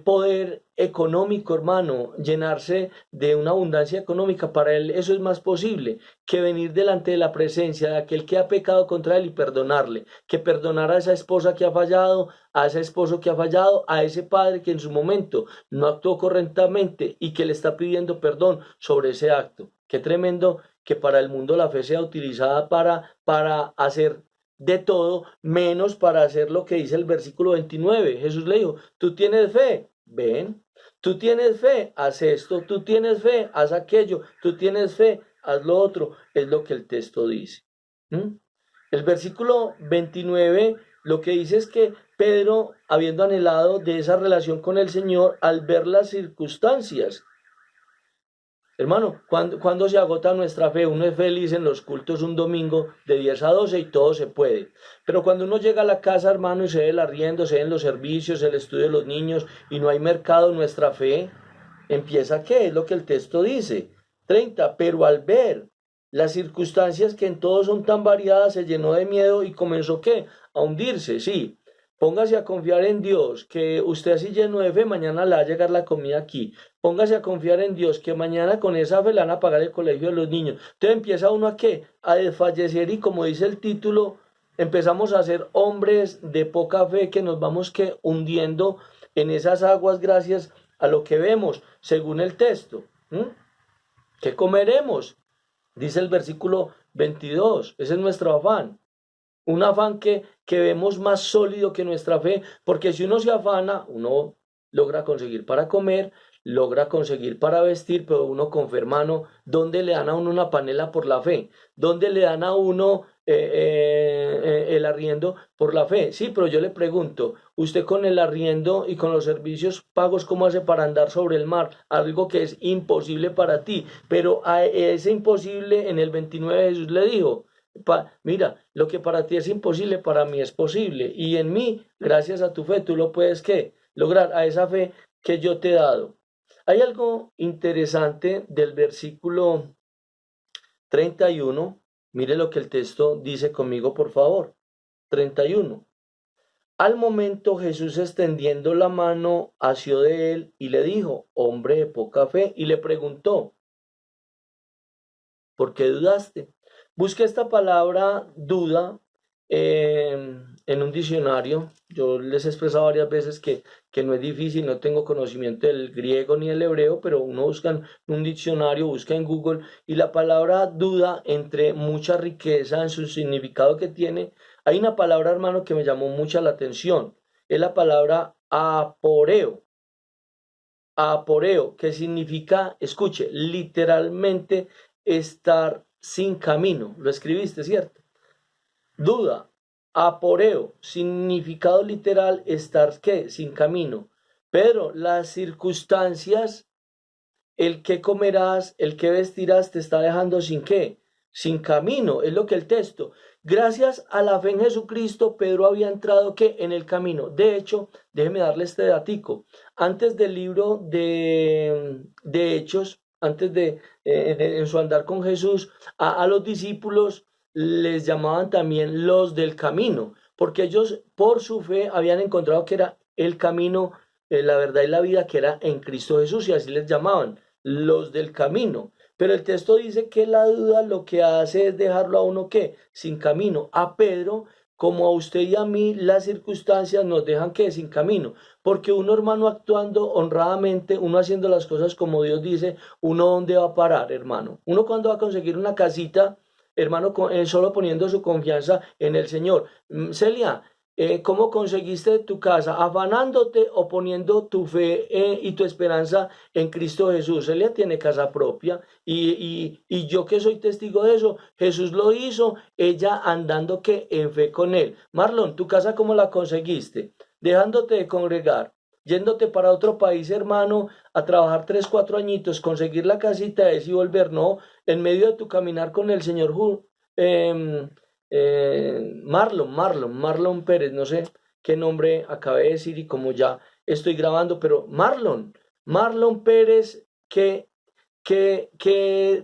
poder económico, hermano, llenarse de una abundancia económica. Para él eso es más posible que venir delante de la presencia de aquel que ha pecado contra él y perdonarle, que perdonar a esa esposa que ha fallado, a ese esposo que ha fallado, a ese padre que en su momento no actuó correctamente y que le está pidiendo perdón sobre ese acto. Qué tremendo que para el mundo la fe sea utilizada para hacer de todo, menos para hacer lo que dice el versículo 29. Jesús le dijo, tú tienes fe, ven, tú tienes fe, haz esto, tú tienes fe, haz aquello, tú tienes fe, haz lo otro, es lo que el texto dice. El versículo 29 lo que dice es que Pedro, habiendo anhelado de esa relación con el Señor, al ver las circunstancias, hermano, cuando se agota nuestra fe, uno es feliz en los cultos un domingo de 10 a 12 y todo se puede. Pero cuando uno llega a la casa, hermano, y se ve el arriendo, se ven los servicios, el estudio de los niños y no hay mercado, nuestra fe empieza, ¿qué? Es lo que el texto dice. 30, pero al ver las circunstancias que en todos son tan variadas, se llenó de miedo y comenzó, ¿qué? A hundirse, sí. Póngase a confiar en Dios, que usted así lleno de fe, mañana le va a llegar la comida aquí. Póngase a confiar en Dios, que mañana con esa fe le van a pagar el colegio de los niños. Entonces empieza uno a qué? A desfallecer y como dice el título, empezamos a ser hombres de poca fe que nos vamos que hundiendo en esas aguas gracias a lo que vemos, según el texto. ¿Qué comeremos? Dice el versículo 22, ese es nuestro afán. Un afán que vemos más sólido que nuestra fe, porque si uno se afana, uno logra conseguir para comer, logra conseguir para vestir, pero uno con fe, hermano, ¿dónde le dan a uno una panela por la fe? ¿Dónde le dan a uno el arriendo por la fe? Sí, pero yo le pregunto, usted con el arriendo y con los servicios pagos, ¿cómo hace para andar sobre el mar? Algo que es imposible para ti, pero a ese imposible en el 29 Jesús le dijo, mira, lo que para ti es imposible, para mí es posible. Y en mí, gracias a tu fe, tú lo puedes ¿qué? Lograr, a esa fe que yo te he dado. Hay algo interesante del versículo 31. Mire lo que el texto dice conmigo, por favor. 31. Al momento Jesús extendiendo la mano asió de él y le dijo, hombre de poca fe, y le preguntó, ¿por qué dudaste? Busca esta palabra duda en un diccionario. Yo les he expresado varias veces que no es difícil, no tengo conocimiento del griego ni del hebreo, pero uno busca en un diccionario, busca en Google, y la palabra duda, entre mucha riqueza en su significado que tiene, hay una palabra, hermano, que me llamó mucha la atención. Es la palabra aporeo. Aporeo, que significa, escuche, literalmente estar sin camino. Lo escribiste, ¿cierto? Duda, aporeo, significado literal, estar ¿qué? Sin camino. Pedro, las circunstancias, el que comerás, el que vestirás, te está dejando sin qué, sin camino, es lo que el texto. Gracias a la fe en Jesucristo, Pedro había entrado ¿qué? En el camino. De hecho, déjeme darle este datico. Antes del libro de Hechos, antes en su andar con Jesús, a los discípulos les llamaban también los del camino, porque ellos por su fe habían encontrado que era el camino, la verdad y la vida, que era en Cristo Jesús, y así les llamaban, los del camino. Pero el texto dice que la duda lo que hace es dejarlo a uno ¿qué? Sin camino. A Pedro, como a usted y a mí, las circunstancias nos dejan ¿qué? Sin camino. Porque uno, hermano, actuando honradamente, uno haciendo las cosas como Dios dice, uno ¿dónde va a parar, hermano? Uno cuando va a conseguir una casita, hermano, solo poniendo su confianza en el Señor. Celia, ¿cómo conseguiste tu casa? ¿Afanándote o poniendo tu fe y tu esperanza en Cristo Jesús? Celia tiene casa propia y yo que soy testigo de eso, Jesús lo hizo, ella andando que en fe con él. Marlon, ¿tu casa cómo la conseguiste? Dejándote de congregar, yéndote para otro país, hermano, a trabajar 3, 4 añitos, conseguir la casita es y volver, no, en medio de tu caminar con el Señor. Marlon Pérez, no sé qué nombre acabé de decir y como ya estoy grabando, pero Marlon Pérez, que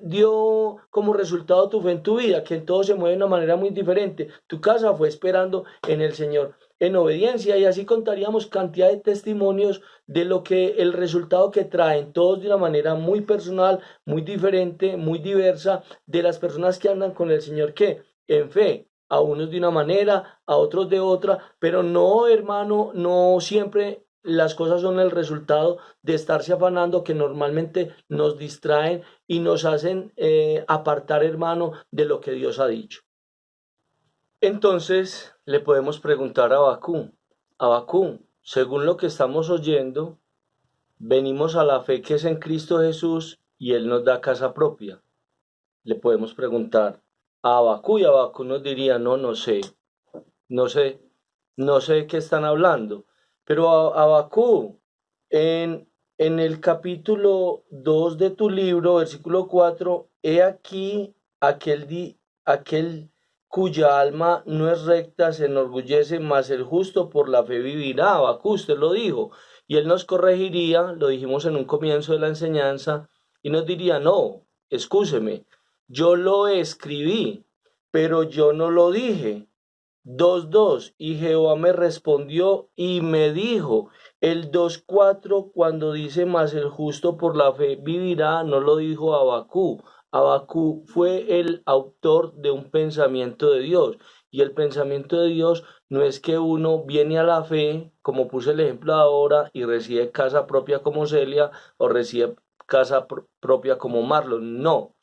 dio como resultado tu fe en tu vida, que en todo se mueve de una manera muy diferente. Tu casa fue esperando en el Señor, en obediencia, y así contaríamos cantidad de testimonios de lo que el resultado que traen, todos de una manera muy personal, muy diferente, muy diversa, de las personas que andan con el Señor, que en fe, a unos de una manera, a otros de otra, pero no, hermano, no siempre las cosas son el resultado de estarse afanando, que normalmente nos distraen y nos hacen apartar, hermano, de lo que Dios ha dicho. Entonces le podemos preguntar a Abacú, según lo que estamos oyendo, venimos a la fe que es en Cristo Jesús y Él nos da casa propia. Le podemos preguntar a Abacú y Abacú nos diría, no sé, no sé, no sé de qué están hablando. Pero Abacú, en el capítulo 2 de tu libro, versículo 4, he aquí aquel cuya alma no es recta se enorgullece, mas el justo por la fe vivirá. Abacú, usted lo dijo, y él nos corregiría, lo dijimos en un comienzo de la enseñanza, y nos diría, no, excúseme, yo lo escribí, pero yo no lo dije. 2:2, y Jehová me respondió y me dijo. El 2:4, cuando dice, mas el justo por la fe vivirá, no lo dijo Abacú. Abacú fue el autor de un pensamiento de Dios, y el pensamiento de Dios no es que uno viene a la fe, como puse el ejemplo ahora, y recibe casa propia como Celia, o recibe casa propia como Marlon. No.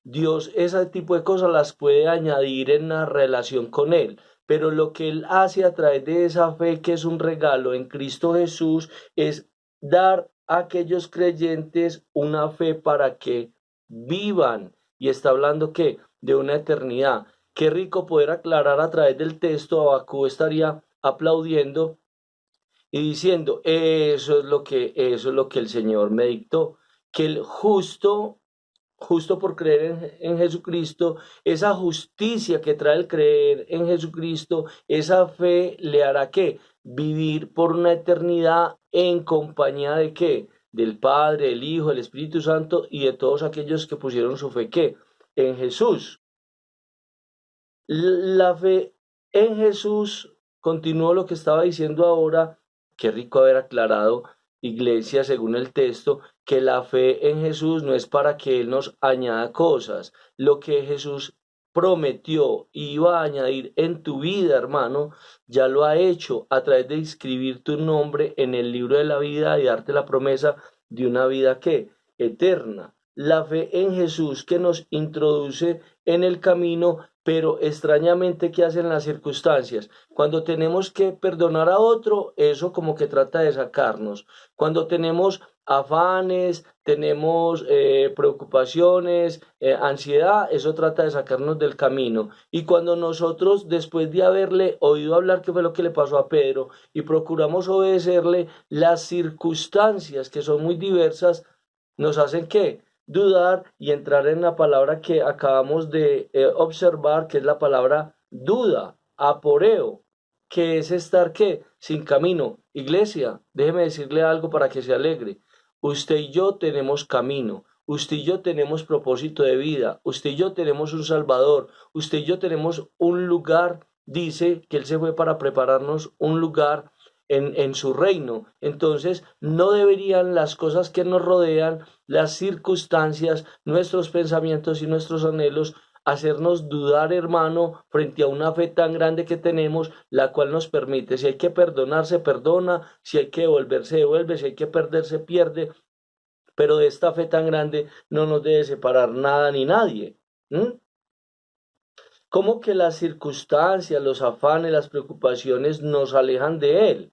Dios ese tipo de cosas las puede añadir en la relación con Él, pero lo que Él hace a través de esa fe, que es un regalo en Cristo Jesús, es dar a aquellos creyentes una fe para que vivan. Y está hablando ¿qué? De una eternidad. Qué rico poder aclarar a través del texto. Abacú estaría aplaudiendo y diciendo, eso es lo que el Señor me dictó, que el justo por creer en Jesucristo, esa justicia que trae el creer en Jesucristo, esa fe le hará ¿qué? Vivir por una eternidad en compañía de ¿qué? Del Padre, el Hijo, el Espíritu Santo y de todos aquellos que pusieron su fe ¿qué? En Jesús. La fe en Jesús, continúo lo que estaba diciendo ahora, qué rico haber aclarado, iglesia, según el texto, que la fe en Jesús no es para que Él nos añada cosas. Lo que Jesús prometió y iba a añadir en tu vida, hermano, ya lo ha hecho a través de inscribir tu nombre en el libro de la vida y darte la promesa de una vida ¿qué? Eterna. La fe en Jesús que nos introduce en el camino, pero extrañamente, ¿qué hacen las circunstancias? Cuando tenemos que perdonar a otro, eso como que trata de sacarnos. Cuando tenemos afanes, tenemos preocupaciones, ansiedad, eso trata de sacarnos del camino. Y cuando nosotros, después de haberle oído hablar, qué fue lo que le pasó a Pedro, y procuramos obedecerle, las circunstancias, que son muy diversas, nos hacen ¿qué? dudar y entrar en la palabra que acabamos de observar, que es la palabra duda, aporeo, que es estar ¿qué? Sin camino. Iglesia, déjeme decirle algo para que se alegre. Usted y yo tenemos camino. Usted y yo tenemos propósito de vida. Usted y yo tenemos un Salvador. Usted y yo tenemos un lugar. Dice que Él se fue para prepararnos un lugar en su reino. Entonces, no deberían las cosas que nos rodean, las circunstancias, nuestros pensamientos y nuestros anhelos, hacernos dudar, hermano, frente a una fe tan grande que tenemos, la cual nos permite, si hay que perdonar, se perdona, si hay que devolver, se devuelve, si hay que perder, se pierde, pero de esta fe tan grande no nos debe separar nada ni nadie. ¿Mm? ¿Cómo que las circunstancias, los afanes, las preocupaciones nos alejan de Él?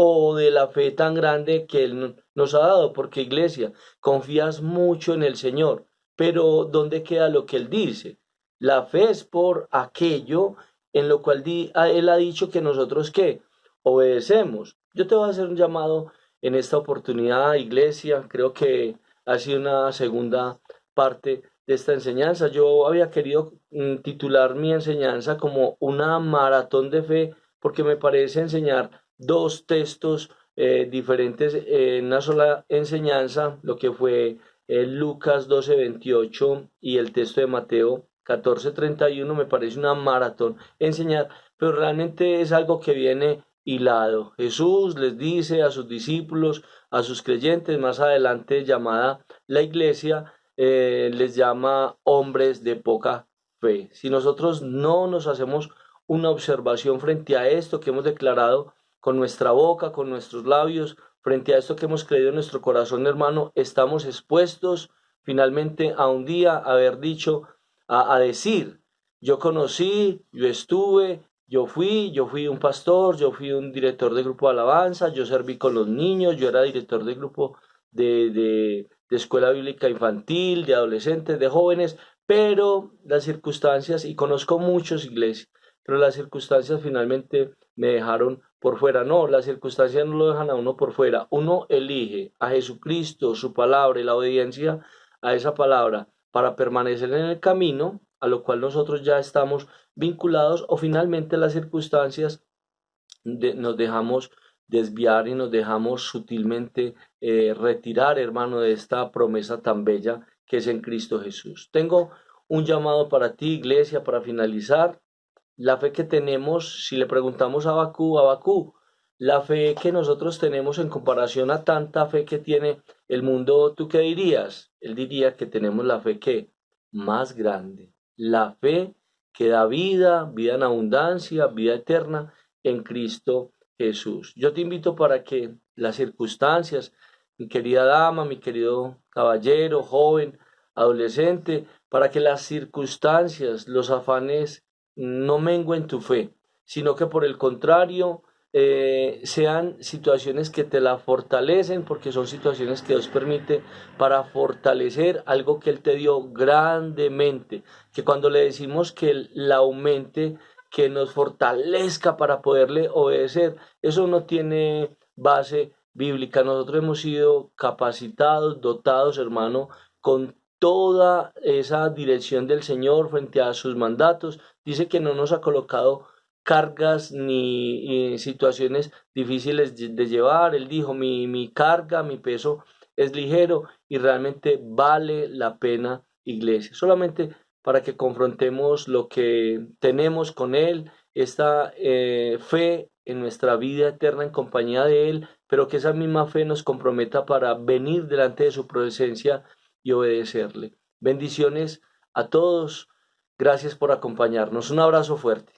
O de la fe tan grande que Él nos ha dado, porque iglesia, confías mucho en el Señor, pero ¿dónde queda lo que Él dice? La fe es por aquello en lo cual Él ha dicho que nosotros ¿qué? Obedecemos. Yo te voy a hacer un llamado en esta oportunidad, iglesia, creo que ha sido una segunda parte de esta enseñanza. Yo había querido titular mi enseñanza como una maratón de fe, porque me parece enseñar dos textos diferentes en una sola enseñanza, lo que fue Lucas 12:28 y el texto de Mateo 14:31, me parece una maratón enseñar, pero realmente es algo que viene hilado. Jesús les dice a sus discípulos, a sus creyentes, más adelante llamada la iglesia, les llama hombres de poca fe. Si nosotros no nos hacemos una observación frente a esto que hemos declarado con nuestra boca, con nuestros labios, frente a esto que hemos creído en nuestro corazón, hermano, estamos expuestos finalmente a un día haber dicho, a decir, yo conocí, yo estuve, yo fui un pastor, yo fui un director de grupo de alabanza, yo serví con los niños, yo era director de grupo de escuela bíblica infantil, de adolescentes, de jóvenes, pero las circunstancias, y conozco muchos iglesias, pero las circunstancias finalmente me dejaron por fuera. No, las circunstancias no lo dejan a uno por fuera. Uno elige a Jesucristo, su palabra y la obediencia a esa palabra para permanecer en el camino a lo cual nosotros ya estamos vinculados, o finalmente las circunstancias nos dejamos desviar y nos dejamos sutilmente retirar, hermano, de esta promesa tan bella que es en Cristo Jesús. Tengo un llamado para ti, iglesia, para finalizar. La fe que tenemos, si le preguntamos a Abacú, la fe que nosotros tenemos en comparación a tanta fe que tiene el mundo, ¿tú qué dirías? Él diría que tenemos la fe que más grande, la fe que da vida, vida en abundancia, vida eterna en Cristo Jesús. Yo te invito para que las circunstancias, mi querida dama, mi querido caballero, joven, adolescente, para que las circunstancias, los afanes no mengüen tu fe, sino que por el contrario sean situaciones que te la fortalecen, porque son situaciones que Dios permite para fortalecer algo que Él te dio grandemente, que cuando le decimos que Él la aumente, que nos fortalezca para poderle obedecer, eso no tiene base bíblica. Nosotros hemos sido capacitados, dotados, hermano, con toda esa dirección del Señor frente a sus mandatos. Dice que no nos ha colocado cargas ni situaciones difíciles de llevar. Él dijo, mi carga, mi peso es ligero y realmente vale la pena, iglesia. Solamente para que confrontemos lo que tenemos con Él, esta fe en nuestra vida eterna en compañía de Él, pero que esa misma fe nos comprometa para venir delante de su presencia y obedecerle. Bendiciones a todos. Gracias por acompañarnos. Un abrazo fuerte.